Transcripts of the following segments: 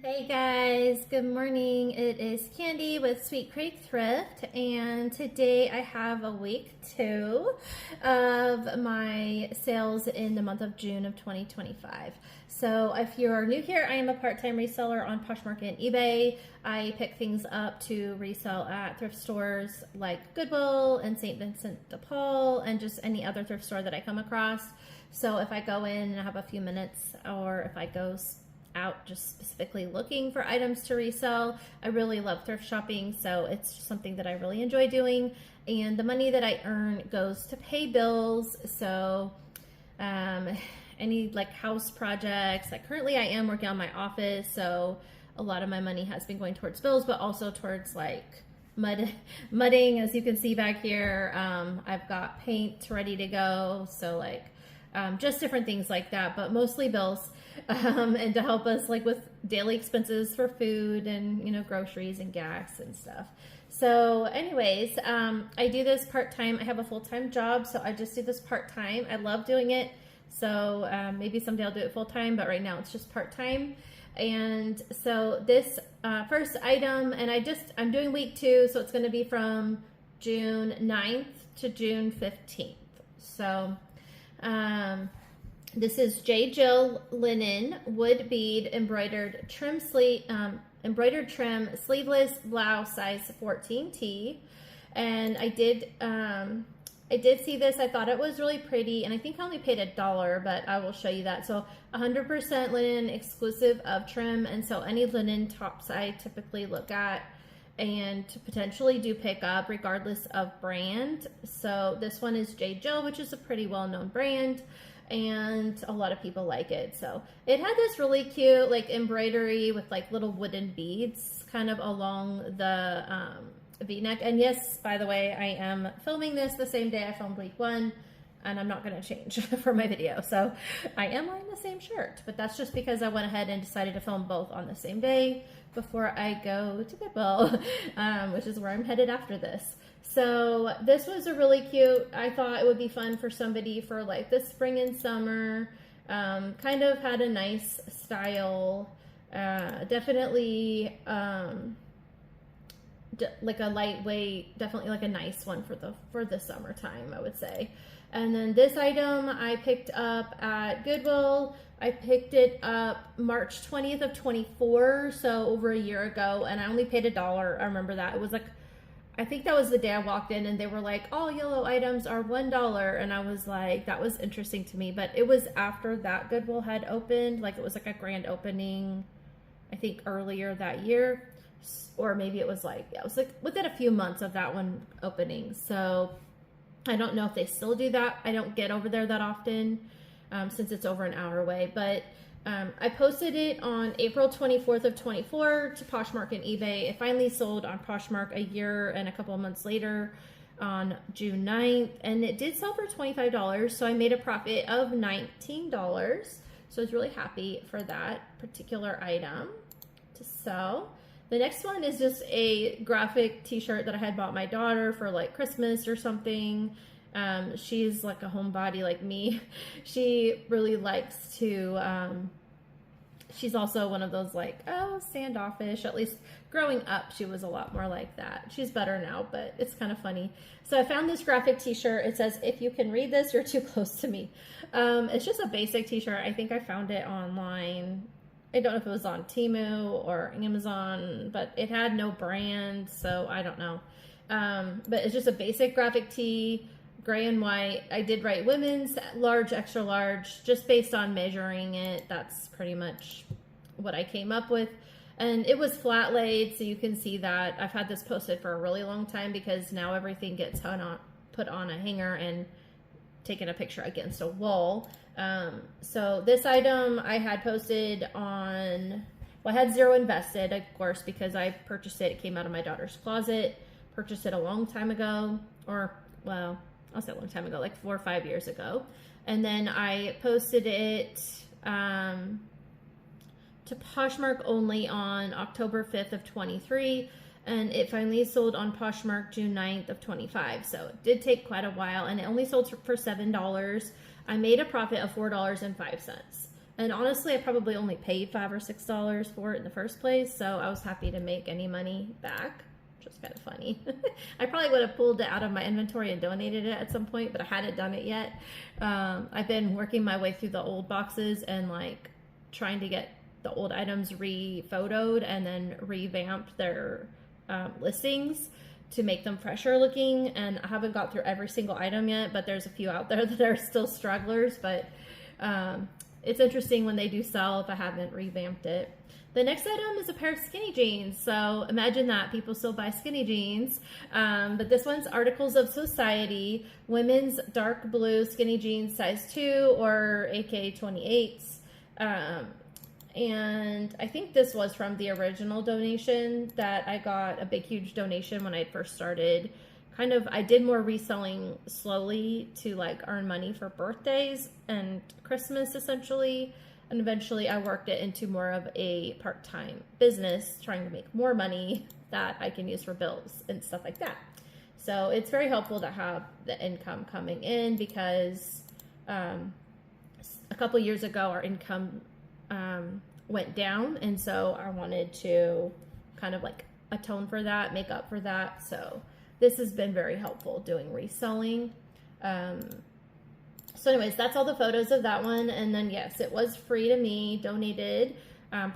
Hey guys, good morning. It is Candi with Sweet Creek Thrift, and today I have a week 2 of my sales in the month of June of 2025. So if you're new here, I am a part-time reseller on POSHMARK and eBay. I pick things up to resell at thrift stores like Goodwill and St. Vincent de Paul and just any other thrift store that I come across. So if I go in and have a few minutes, or if I go out just specifically looking for items to resell, I really love thrift shopping, so it's just something that I really enjoy doing, and the money that I earn goes to pay bills. So any like house projects, like currently I am working on my office, so a lot of my money has been going towards bills, but also towards like mudding, as you can see back here. I've got paint ready to go, so like just different things like that, but mostly bills, and to help us like with daily expenses for food and, you know, groceries and gas and stuff. So anyways, I do this part-time. I have a full-time job, so I just do this part-time. I love doing it. So maybe someday I'll do it full-time, but right now it's just part-time. And so this first item, and I'm doing week 2, so it's going to be from June 9th to June 15th. So this is J. Jill linen wood bead embroidered trim sleeveless blouse size 14T, and I did see this. I thought it was really pretty, and I think I only paid $1, but I will show you that. So 100% linen, exclusive of trim, and so any linen tops I typically look at and potentially do pick up regardless of brand. So this one is J. Jill, which is a pretty well-known brand, and a lot of people like it. So it had this really cute like embroidery with like little wooden beads kind of along the v-neck. And yes, by the way, I am filming this the same day I filmed week 1, and I'm not going to change for my video. So I am wearing the same shirt, but that's just because I went ahead and decided to film both on the same day before I go to Goodwill, which is where I'm headed after this. So this was a really cute, I thought it would be fun for somebody for like the spring and summer. Kind of had a nice style, definitely like a lightweight, definitely like a nice one for the summertime, I would say. And then this item I picked up at Goodwill. I picked it up March 20th of 24, so over a year ago, and I only paid $1. I remember that. It was like, I think that was the day I walked in and they were like, all yellow items are $1, and I was like, that was interesting to me. But it was after that Goodwill had opened, like it was like a grand opening, I think earlier that year, or maybe it was like, yeah, it was like within a few months of that one opening. So I don't know if they still do that. I don't get over there that often, since it's over an hour away, but I posted it on April 24th of 24 to Poshmark and eBay. It finally sold on Poshmark a year and a couple of months later on June 9th, and it did sell for $25, so I made a profit of $19. So I was really happy for that particular item to sell. The next one is just a graphic t-shirt that I had bought my daughter for like Christmas or something. She's like a homebody like me. She really likes to, she's also one of those like, oh, standoffish. At least growing up, she was a lot more like that. She's better now, but it's kind of funny. So I found this graphic t-shirt. It says, if you can read this, you're too close to me. It's just a basic t-shirt. I think I found it online. I don't know if it was on Temu or Amazon, but it had no brand, so I don't know. But it's just a basic graphic tee, gray and white. I did write women's, large, extra large, just based on measuring it. That's pretty much what I came up with. And it was flat laid, so you can see that. I've had this posted for a really long time because now everything gets put on a hanger and taken a picture against a wall. So this item I had posted on, well, I had zero invested, of course, because I purchased it. It came out of my daughter's closet, purchased it a long time ago, or, well, I'll say a long time ago, like 4 or 5 years ago. And then I posted it to Poshmark only on October 5th of 23. And it finally sold on Poshmark June 9th of 25. So it did take quite a while, and it only sold for $7. I made a profit of $4.05. And honestly, I probably only paid $5 or $6 for it in the first place, so I was happy to make any money back, which was kind of funny. I probably would have pulled it out of my inventory and donated it at some point, but I hadn't done it yet. I've been working my way through the old boxes and like trying to get the old items re-photoed and then revamped their listings to make them fresher looking. And I haven't got through every single item yet, but there's a few out there that are still strugglers. But it's interesting when they do sell if I haven't revamped it. The next item is a pair of skinny jeans. So imagine that, people still buy skinny jeans. But this one's Articles of Society, women's dark blue skinny jeans, size 2 or AK 28s. And I think this was from the original donation that I got, a big, huge donation when I first started. I did more reselling slowly to like earn money for birthdays and Christmas essentially. And eventually I worked it into more of a part-time business, trying to make more money that I can use for bills and stuff like that. So it's very helpful to have the income coming in because a couple years ago our income went down, and so I wanted to kind of like atone for that, make up for that. So this has been very helpful doing reselling. So anyways, that's all the photos of that one. And then yes, it was free to me, donated,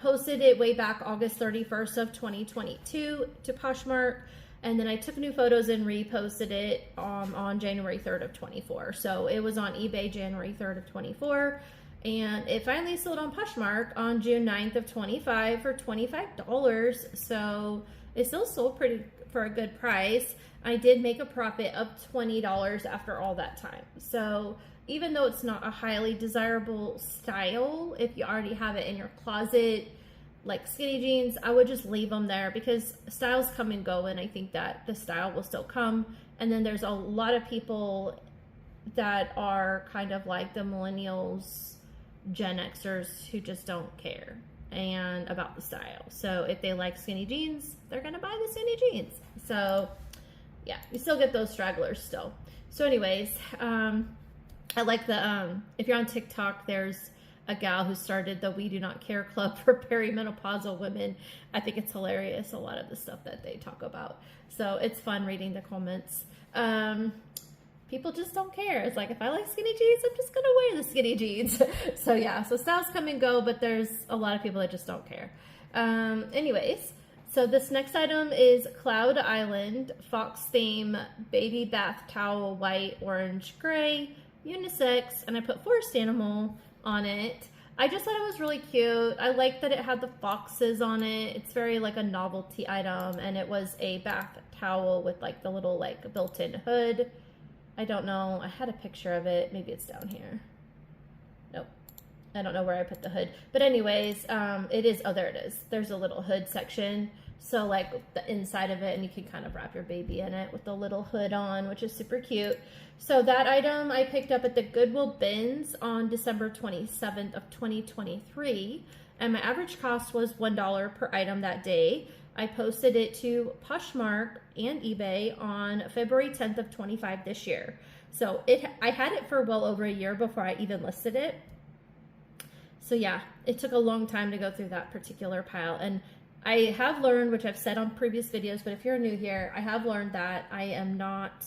posted it way back August 31st of 2022 to Poshmark. And then I took new photos and reposted it on January 3rd of 24. So it was on eBay January 3rd of 24. And it finally sold on Poshmark on June 9th of 25 for $25. So it still sold for a good price. I did make a profit of $20 after all that time. So even though it's not a highly desirable style, if you already have it in your closet, like skinny jeans, I would just leave them there because styles come and go, and I think that the style will still come. And then there's a lot of people that are kind of like the millennials, Gen Xers, who just don't care and about the style. So if they like skinny jeans, they're gonna buy the skinny jeans. So yeah, you still get those stragglers still. So anyways, I like the if you're on TikTok, there's a gal who started the We Do Not Care Club for perimenopausal women. I think it's hilarious, a lot of the stuff that they talk about. So it's fun reading the comments. People just don't care. It's like, if I like skinny jeans, I'm just gonna wear the skinny jeans. So yeah, so styles come and go, but there's a lot of people that just don't care. Anyways, so this next item is Cloud Island Fox theme baby bath towel, white, orange, gray, unisex, and I put forest animal on it. I just thought it was really cute. I like that it had the foxes on it. It's very like a novelty item, and it was a bath towel with like the little like built-in hood. I don't know. I had a picture of it. Maybe it's down here. Nope. I don't know where I put the hood. But anyways, it is, oh, there it is. There's a little hood section. So like the inside of it, and you can kind of wrap your baby in it with the little hood on, which is super cute. So that item I picked up at the Goodwill bins on December 27th of 2023. And my average cost was $1 per item that day. I posted it to Poshmark and eBay on February 10th of 25 this year. So I had it for well over a year before I even listed it. So yeah, it took a long time to go through that particular pile. And I have learned, which I've said on previous videos, but if you're new here, I have learned that I am not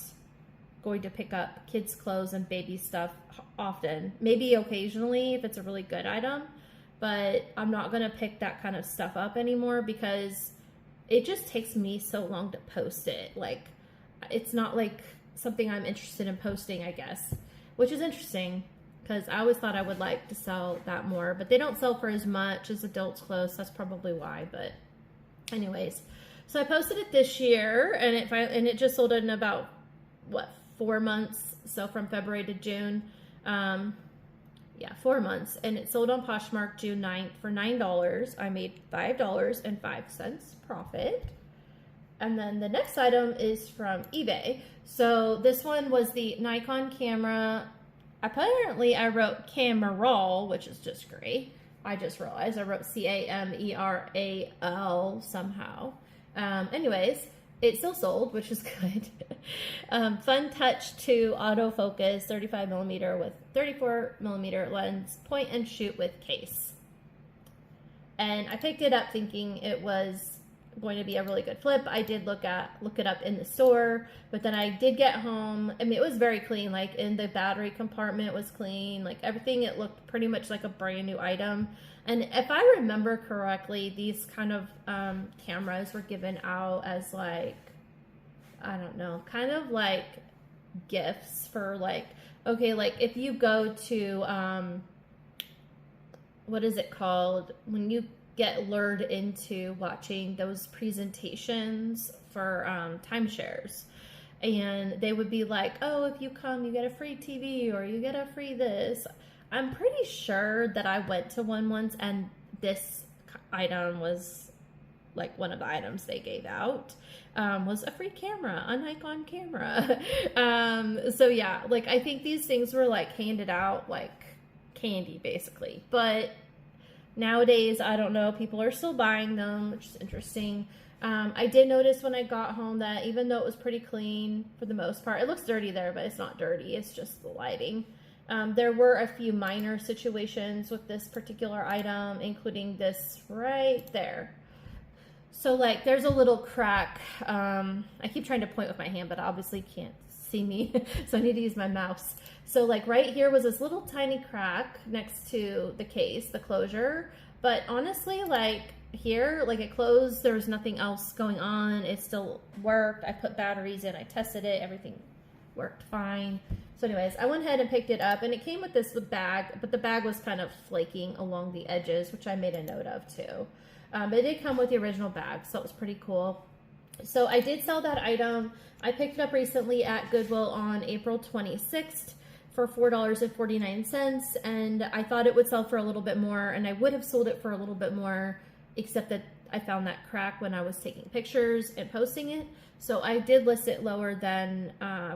going to pick up kids' clothes and baby stuff often. Maybe occasionally if it's a really good item, but I'm not going to pick that kind of stuff up anymore because it just takes me so long to post it. Like, it's not like something I'm interested in posting, I guess, which is interesting because I always thought I would like to sell that more, but they don't sell for as much as adults clothes. That's probably why. But anyways, so I posted it this year, and it just sold in about what, 4 months. So from February to June, yeah, 4 months, and it sold on Poshmark June 9th for $9. I made $5.05 profit. And then the next item is from eBay. So this one was the Nikon camera. Apparently I wrote Cameral, which is just great. I just realized I wrote Cameral somehow. Anyways, it still sold, which is good. Fun Touch 2 autofocus, 35 millimeter with 34 millimeter lens, point and shoot with case. And I picked it up thinking it was going to be a really good flip. I did look it up in the store, but then I did get home. I mean, it was very clean. Like in the battery compartment was clean. Like everything, it looked pretty much like a brand new item. And if I remember correctly, these kind of cameras were given out as like, I don't know, kind of like gifts for like, okay, like if you go to, what is it called? When you get lured into watching those presentations for timeshares. And they would be like, oh, if you come, you get a free TV or you get a free this. I'm pretty sure that I went to one once and this item was like one of the items they gave out was a free camera, a Nikon camera. So yeah, like I think these things were like handed out like candy basically. But nowadays, I don't know, people are still buying them, which is interesting. I did notice when I got home that even though it was pretty clean for the most part, it looks dirty there, but it's not dirty. It's just the lighting. There were a few minor situations with this particular item, including this right there. So like there's a little crack. I keep trying to point with my hand, but obviously can't see me. So I need to use my mouse. So like right here was this little tiny crack next to the case, the closure. But honestly, like here, like it closed, there was nothing else going on. It still worked. I put batteries in, I tested it, everything worked fine. So anyways, I went ahead and picked it up, and it came with this bag, but the bag was kind of flaking along the edges, which I made a note of too. But it did come with the original bag, so it was pretty cool. So I did sell that item. I picked it up recently at Goodwill on April 26th for $4.49, and I thought it would sell for a little bit more, and I would have sold it for a little bit more, except that I found that crack when I was taking pictures and posting it. So I did list it lower than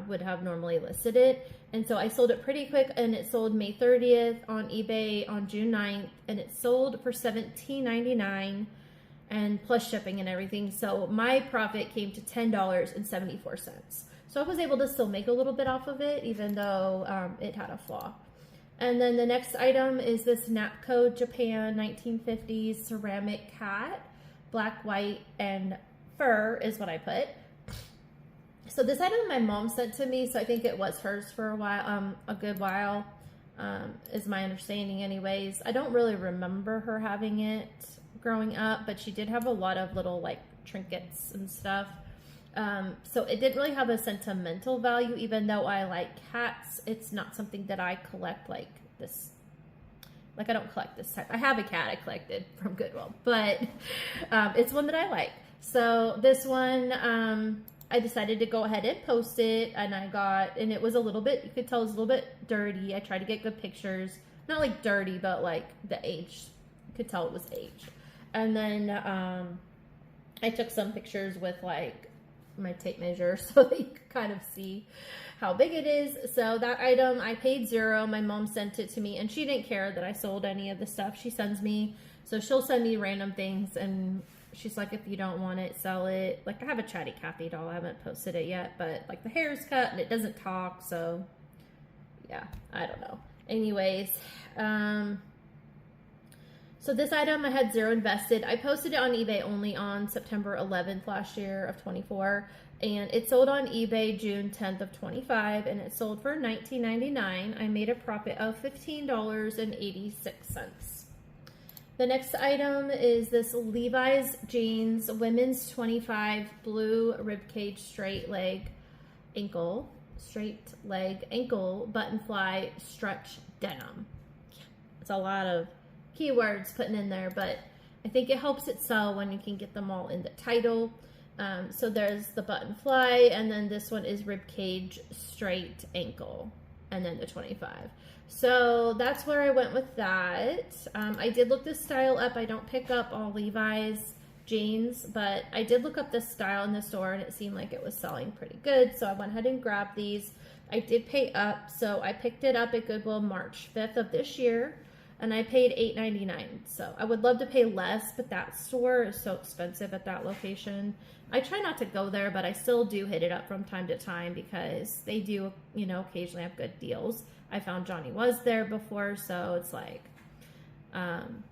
would have normally listed it. And so I sold it pretty quick, and it sold May 30th on eBay on June 9th, and it sold for $17.99 and plus shipping and everything. So my profit came to $10.74. So I was able to still make a little bit off of it, even though it had a flaw. And then the next item is this Napco Japan 1950s ceramic cat, black, white, and fur is what I put. So this item my mom sent to me, so I think it was hers for a while, a good while, is my understanding anyways. I don't really remember her having it growing up, but she did have a lot of little like trinkets and stuff. So it didn't really have a sentimental value, even though I like cats. It's not something that I collect like this. Like I don't collect this type. I have a cat I collected from Goodwill, but it's one that I like. So this one, I decided to go ahead and post it, and and it was a little bit, you could tell it was a little bit dirty. I tried to get good pictures. Not like dirty, but like the age. You could tell it was aged. And then I took some pictures with like my tape measure so that you could kind of see how big it is. So that item I paid $0. My mom sent it to me, and she didn't care that I sold any of the stuff she sends me. So she'll send me random things, and she's like, if you don't want it, sell it. Like I have a Chatty Cathy doll. I haven't posted it yet, but like the hair is cut and it doesn't talk. So yeah, I don't know. Anyways, so this item I had $0 invested. I posted it on eBay only on September 11th last year of 24, and it sold on eBay June 10th of 25, and it sold for $19.99. I made a profit of $15.86. The next item is this Levi's jeans women's 25 blue ribcage straight leg ankle button fly stretch denim. Yeah, it's a lot of keywords putting in there, but I think it helps it sell when you can get them all in the title. So there's the button fly, and then this one is ribcage straight ankle, and then the 25. So that's where I went with that. I did look this style up. I don't pick up all Levi's jeans, but I did look up this style in the store, and it seemed like it was selling pretty good. So I went ahead and grabbed these. I did pay up, so I picked it up at Goodwill March 5th of this year. and I paid $8.99. So I would love to pay less, but that store is so expensive at that location. I try not to go there, but I still do hit it up from time to time because they do, you know, occasionally have good deals. I found Johnny was there before, so it's like, and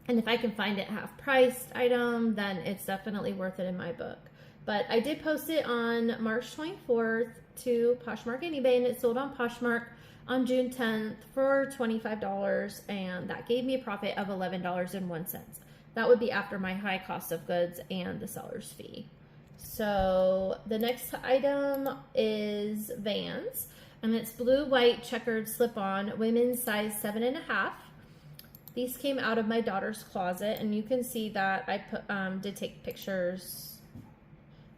if I can find it half priced item, then it's definitely worth it in my book. But I did post it on March 24th to Poshmark and eBay, and it sold on Poshmark on June 10th for $25, and that gave me a profit of $11.01. That would be after my high cost of goods and the seller's fee. So the next item is Vans, and it's blue, white, checkered slip-on, women's size 7.5. These came out of my daughter's closet, and you can see that I did take pictures.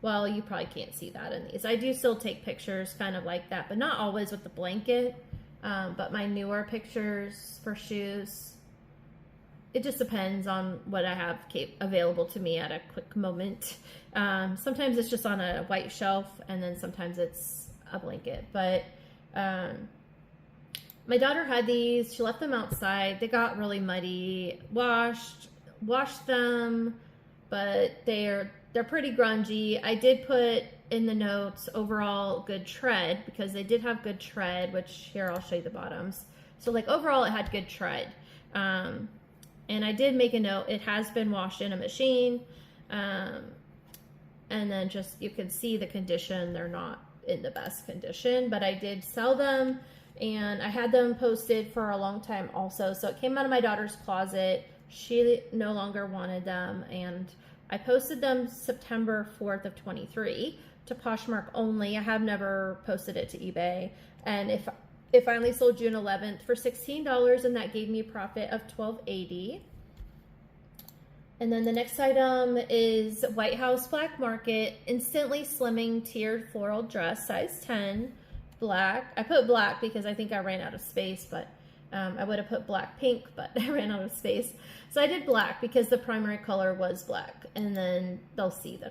Well, you probably can't see that in these. I do still take pictures kind of like that, but not always with the blanket. But my newer pictures for shoes, it just depends on what I have available to me at a quick moment. Sometimes it's just on a white shelf, and then sometimes it's a blanket. But my daughter had these. She left them outside. They got really muddy. Washed them, but they're pretty grungy. I did put in the notes overall good tread because they did have good tread, which here I'll show you the bottoms. So like overall it had good tread. And I did make a note, it has been washed in a machine. And then just, you can see the condition, they're not in the best condition, but I did sell them and I had them posted for a long time also. So it came out of my daughter's closet. She no longer wanted them, and I posted them September 4th of 23 to Poshmark only. I have never posted it to eBay, and it finally sold June 11th for $16, and that gave me a profit of $12.80. And then the next item is White House Black Market Instantly Slimming Tiered Floral Dress, size 10, black. I put black because I think I ran out of space, but I would have put black pink, but I ran out of space. So I did black because the primary color was black, and then they'll see the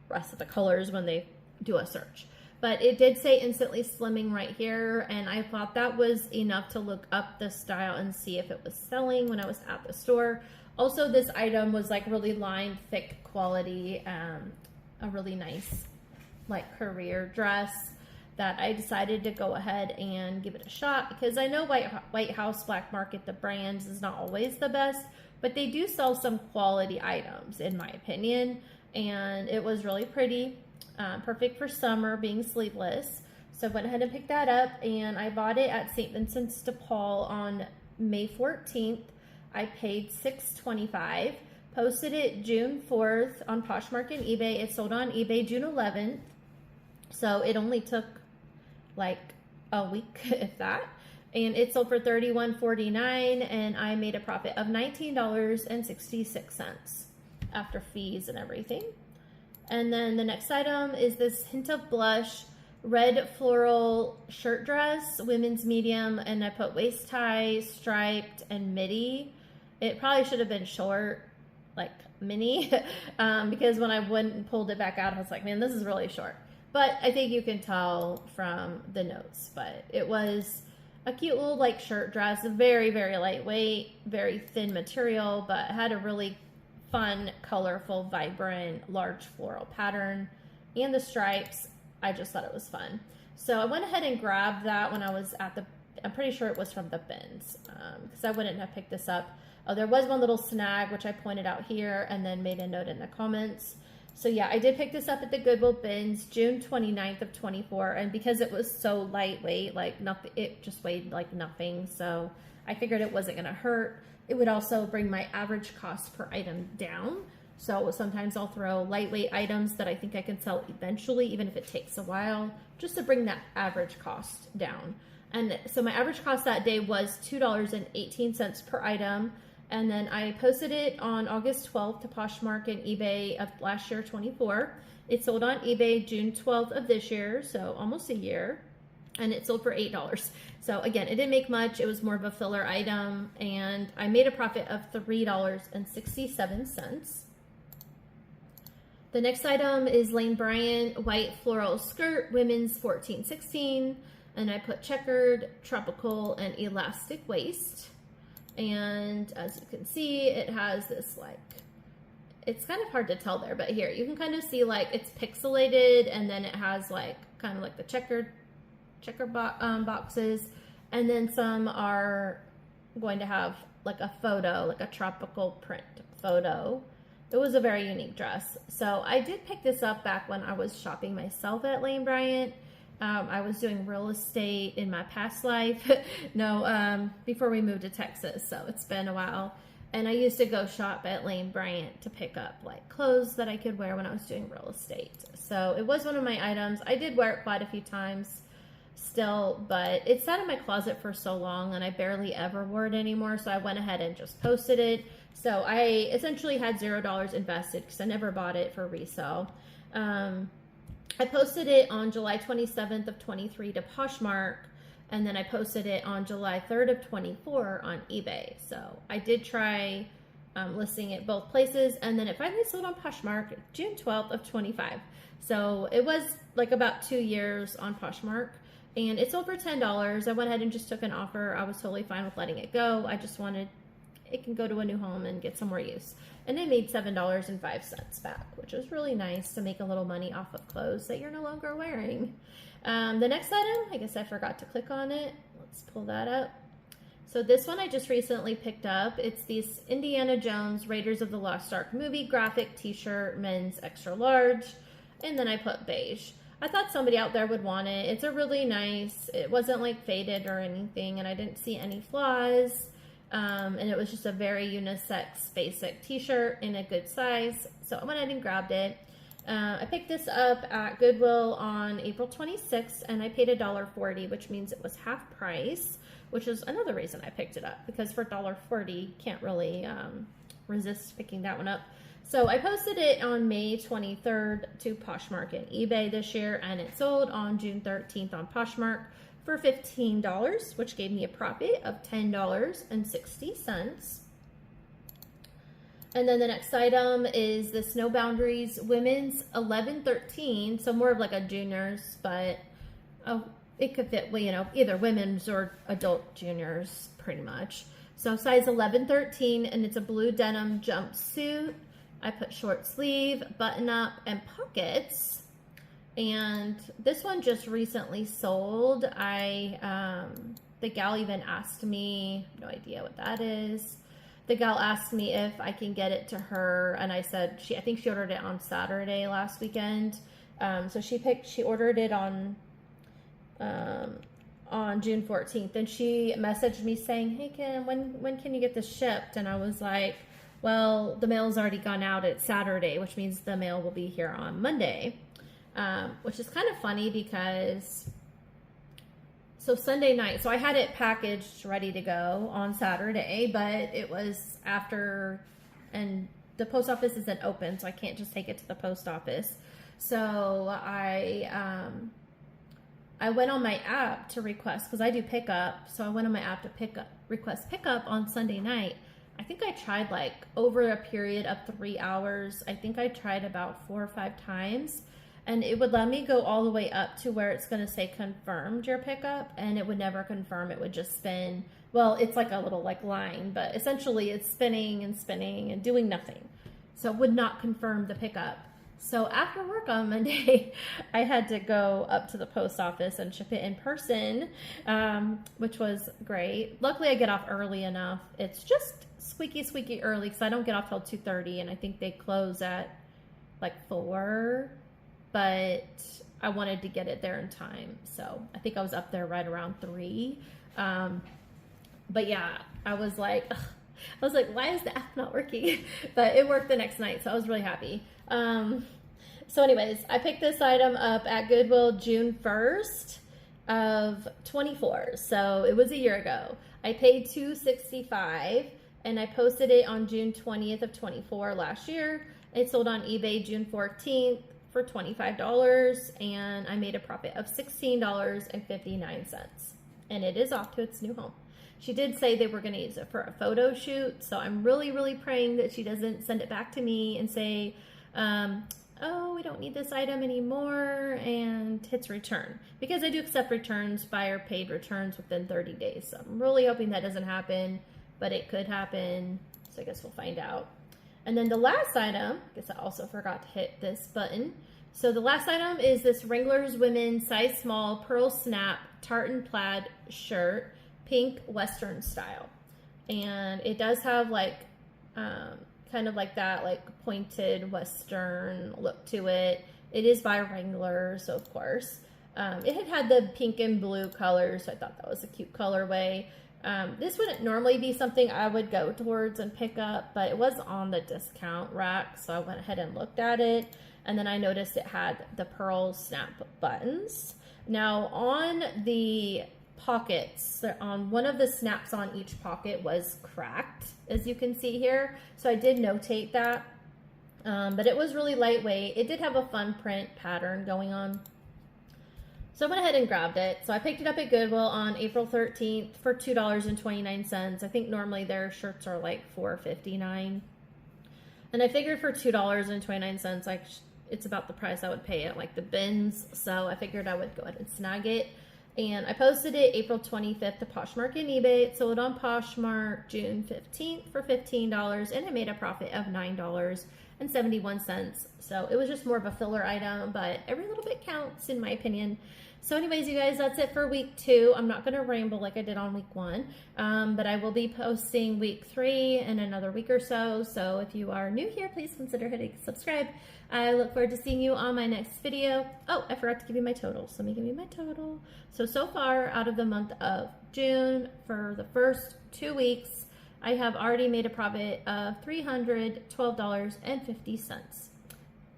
rest of the colors when they do a search. But it did say instantly slimming right here, and I thought that was enough to look up the style and see if it was selling when I was at the store. Also, this item was like really lined, thick quality, a really nice like career dress that I decided to go ahead and give it a shot because I know White House Black Market, the brands, is not always the best, but they do sell some quality items in my opinion, and it was really pretty, perfect for summer, being sleeveless. So I went ahead and picked that up, and I bought it at St. Vincent's de Paul on May 14th. I paid $6.25, posted it June 4th on Poshmark and eBay. It sold on eBay June 11th, so it only took like a week, if that, and it sold for $31.49, and I made a profit of $19.66 after fees and everything. And then the next item is this Hint of Blush red floral shirt dress, women's medium, and I put waist tie, striped, and midi. It probably should have been short, like mini, because when I went and pulled it back out, I was like, man, this is really short. But I think you can tell from the notes, but it was a cute little like shirt dress, very, very lightweight, very thin material, but had a really fun, colorful, vibrant, large floral pattern, and the stripes, I just thought it was fun. So I went ahead and grabbed that when I was at the, I'm pretty sure it was from the bins, because I wouldn't have picked this up. Oh, there was one little snag, which I pointed out here and then made a note in the comments. So yeah, I did pick this up at the Goodwill bins June 29th of 24, and because it was so lightweight, like nothing, it just weighed like nothing, so I figured it wasn't gonna hurt. It would also bring my average cost per item down. So sometimes I'll throw lightweight items that I think I can sell eventually, even if it takes a while, just to bring that average cost down. And so my average cost that day was $2.18 per item. And then I posted it on August 12th to Poshmark and eBay of last year, 24. It sold on eBay June 12th of this year, so almost a year. And it sold for $8. So again, it didn't make much. It was more of a filler item. And I made a profit of $3.67. The next item is Lane Bryant white floral skirt, women's 14-16. And I put checkered, tropical, and elastic waist. And as you can see, it has this like, it's kind of hard to tell there, but here you can kind of see like it's pixelated, and then it has like kind of like the checker boxes, and then some are going to have like a photo, like a tropical print photo. It was a very unique dress. So I did pick this up back when I was shopping myself at Lane Bryant. I was doing real estate in my past life. Before we moved to Texas. So it's been a while. And I used to go shop at Lane Bryant to pick up like clothes that I could wear when I was doing real estate. So it was one of my items. I did wear it quite a few times still, but it sat in my closet for so long and I barely ever wore it anymore. So I went ahead and just posted it. So I essentially had $0 invested because I never bought it for resale. I posted it on July 27th of 23 to Poshmark, and then I posted it on July 3rd of 24 on eBay. So I did try listing it both places, and then it finally sold on Poshmark June 12th of 25. So it was like about 2 years on Poshmark, and it's over $10. I went ahead and just took an offer. I was totally fine with letting it go. I just wanted it can go to a new home and get some more use. And I made $7.05 back, which was really nice to make a little money off of clothes that you're no longer wearing. The next item, I guess I forgot to click on it. Let's pull that up. So this one I just recently picked up. It's these Indiana Jones Raiders of the Lost Ark movie graphic t-shirt, men's extra large, and then I put beige. I thought somebody out there would want it. It's a really nice, it wasn't like faded or anything, and I didn't see any flaws. And it was just a very unisex basic t-shirt in a good size. So I went ahead and grabbed it. I picked this up at Goodwill on April 26th, and I paid $1.40, which means it was half price, which is another reason I picked it up, because for $1.40, can't really resist picking that one up. So I posted it on May 23rd to Poshmark and eBay this year, and it sold on June 13th on Poshmark for $15, which gave me a profit of $10.60. And then the next item is the Snow Boundaries Women's 11-13, so more of like a juniors, but it could fit, well, you know, either women's or adult juniors, pretty much. So size 11-13, and it's a blue denim jumpsuit. I put short sleeve, button up, and pockets. And this one just recently sold. The gal even asked me, no idea what that is. The gal asked me if I can get it to her, and I said I think she ordered it on Saturday last weekend. So she ordered it on June 14th, and she messaged me saying, "Hey Kim, when can you get this shipped?" And I was like, "Well, the mail's already gone out. It's Saturday, which means the mail will be here on Monday." Which is kind of funny because, so Sunday night, so I had it packaged ready to go on Saturday, but it was after, and the post office isn't open, so I can't just take it to the post office. So I went on my app to request, because I do pickup, so I went on my app to request pickup on Sunday night. I think I tried like over a period of 3 hours. I think I tried about 4 or 5 times. And it would let me go all the way up to where it's going to say confirmed your pickup, and it would never confirm. It would just spin. Well, it's like a little like line, but essentially it's spinning and doing nothing. So it would not confirm the pickup. So after work on Monday, I had to go up to the post office and ship it in person, which was great. Luckily, I get off early enough. It's just squeaky early because I don't get off till 2:30, and I think they close at like 4. But I wanted to get it there in time, so I think I was up there right around 3. But yeah, I was like, why is the app not working? But it worked the next night, so I was really happy. So anyways, I picked this item up at Goodwill June 1st of 24, so it was a year ago. I paid $265, and I posted it on June 20th of 24 last year. It sold on eBay June 14th. For $25, and I made a profit of $16.59, and it is off to its new home. She did say they were going to use it for a photo shoot, so I'm really praying that she doesn't send it back to me and say, oh, we don't need this item anymore, and hits return, because I do accept returns, buyer paid returns within 30 days, so I'm really hoping that doesn't happen. but it could happen. So I guess we'll find out. And then the last item, I guess I also forgot to hit this button. So the last item is this Wrangler's Women's size small pearl snap tartan plaid shirt, pink Western style. And it does have like kind of like that like pointed Western look to it. It is by Wrangler, so of course. It had the pink and blue colors, so I thought that was a cute colorway. This wouldn't normally be something I would go towards and pick up, but it was on the discount rack, so I went ahead and looked at it. And then I noticed it had the pearl snap buttons. Now on the pockets, on one of the snaps on each pocket was cracked, as you can see here. So I did notate that, but it was really lightweight. It did have a fun print pattern going on. So I went ahead and grabbed it. So I picked it up at Goodwill on April 13th for $2.29. I think normally their shirts are like $4.59. And I figured for $2.29, like it's about the price I would pay at like the bins. So I figured I would go ahead and snag it. And I posted it April 25th to Poshmark and eBay. It sold on Poshmark June 15th for $15, and I made a profit of $9.71. So it was just more of a filler item, but every little bit counts in my opinion. So anyways, you guys, that's it for week 2. I'm not going to ramble like I did on week 1, but I will be posting week 3 in another week or so. So if you are new here, please consider hitting subscribe. I look forward to seeing you on my next video. Oh, I forgot to give you my total. So let me give you my total. So far out of the month of June, for the first 2 weeks, I have already made a profit of $312.50.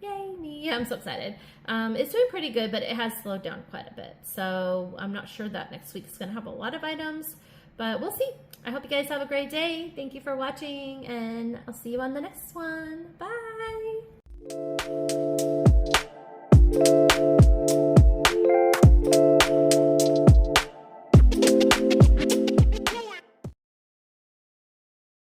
Yay me. I'm so excited. It's doing pretty good, but it has slowed down quite a bit. So I'm not sure that next week is going to have a lot of items, but we'll see. I hope you guys have a great day. Thank you for watching, and I'll see you on the next one. Bye.